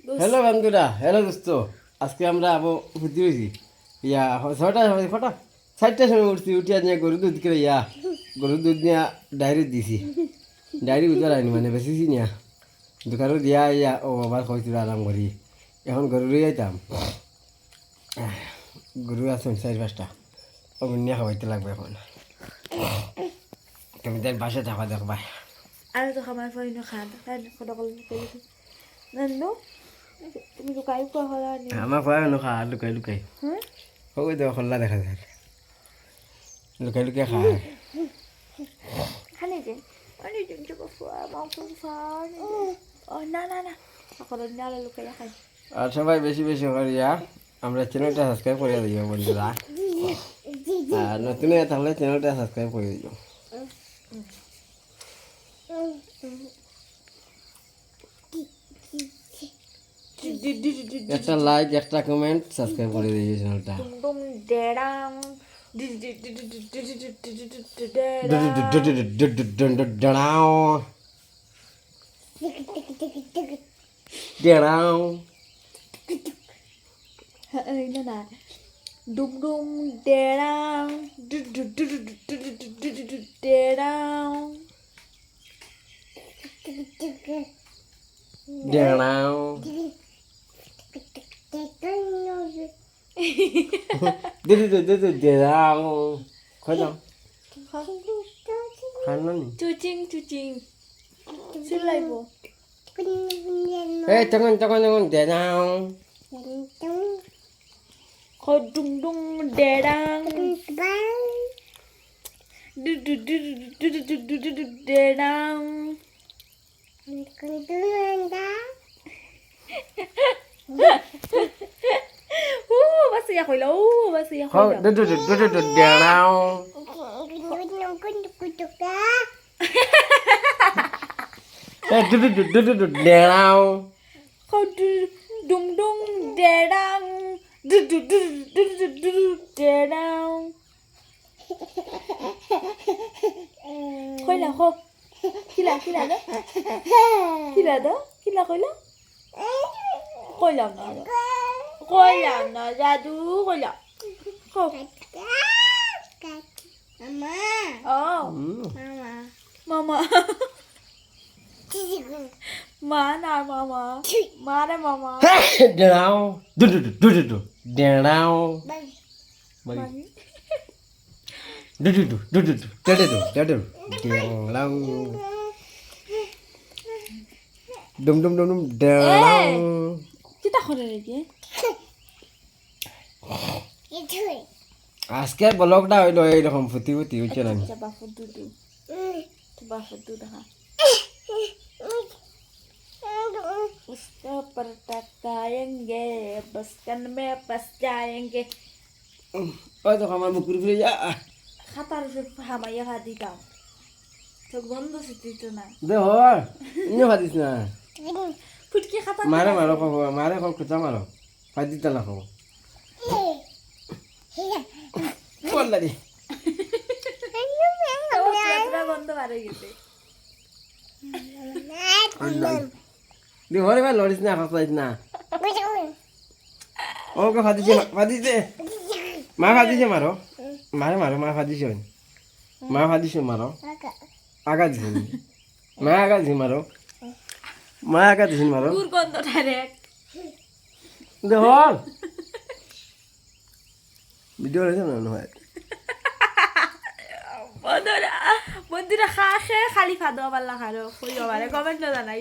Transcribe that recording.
Hello বন্ধুরা, hello দোস্ত। আজকে আমরা আবো ঘুরতে হয়েছি ইয়া 6টার সময় কটা 4টার সময় উঠছি, উঠিয়া নিয়ে গরুর দুধ করে গরুর দুধ নিয়ে ডায়েরি দিছি। ডায়েরি উদ্ধার আইনি মানে বেশিছি নিয়া দোকানও দিয়া ও আবার খাইছিল আরাম করি। এখন গরুরই যাইতাম, গরু আছে 4-5টা, ওগুলো নিয়ে খাওয়াইতে লাগবে। এখন তুমি তার বাসে থাকা দেখবা। আর তো খাবার পরে না খান কথা বলে নানো তুমি লুকাই কোয়া হলা নি আমার ভয় নখা লুকাই লুকাই হ্যাঁ ওই তো খোলা দেখা যায়, লুকাই লুকাই খায়। খানে যে আরে তুমি তো ফুয়া মাংস ফান ও না না না এখন না লুকাই খাই আর সবাই বেশি বেশি করিয়া আমরা চ্যানেলটা সাবস্ক্রাইব করে দিও বন্ধুরা, আর নতুন থাকলে চ্যানেলটা সাবস্ক্রাইব করে দিও। একটা লাইক, একটা কমেন্ট, সাবস্ক্রাইব করে দিও চ্যানেলটা। ডুম ডেড়াম না না ডুম ডুম ডেড়াম ডেড়াম চুচিং চুচিং সিলাইব তখন তখন তখন দেনাও ডুম ডুম ডেড়াং ডেড়াং basta ya koi lo basta ya koi lo দেনাও দেনাও kau dum dum derang derang koi la kau kila đó kila koi la na jadu koi la kau oh mama mana mama mana mama দেনাও দেনাও dum dum dum dum derang. kita kore lagi আজকের ব্লগটা হইলো এইরকম ফুটি ফুটি হচ্ছে না। coba foto dah उसका परतका आएंगे बस कन में बस जाएंगे ওই তো আমার মুখ ঘুরে যা খাতার হামাইয়া ভাদি দাও তো বন্ধ সিটি না দে হর ইনো ভাদিস না ফুটকি খাতা মারে মারো খাবো, মারে খাও কুচা মারো ফাদি তালা খাবো বললা দি বন্ধ বার হয়ে গেছে দি হরে ভাই লড়িস না, ফাঁসাইস না। ওকে ফাদিছে মা ফাদিছে মারো, মারে মারো, মা ফাদিছে মা ফাদিছে মারো, আগা দিছে মা আগা দিছে মারো, মা আগা দিছে মারো দুর্গন্ধ ডাইরেক্ট দে হর ভিডিও হয়েছে না হয় বন্ধুরা খা খালি খাদো পাল্লা খারো কই কমেন্ট জানাই।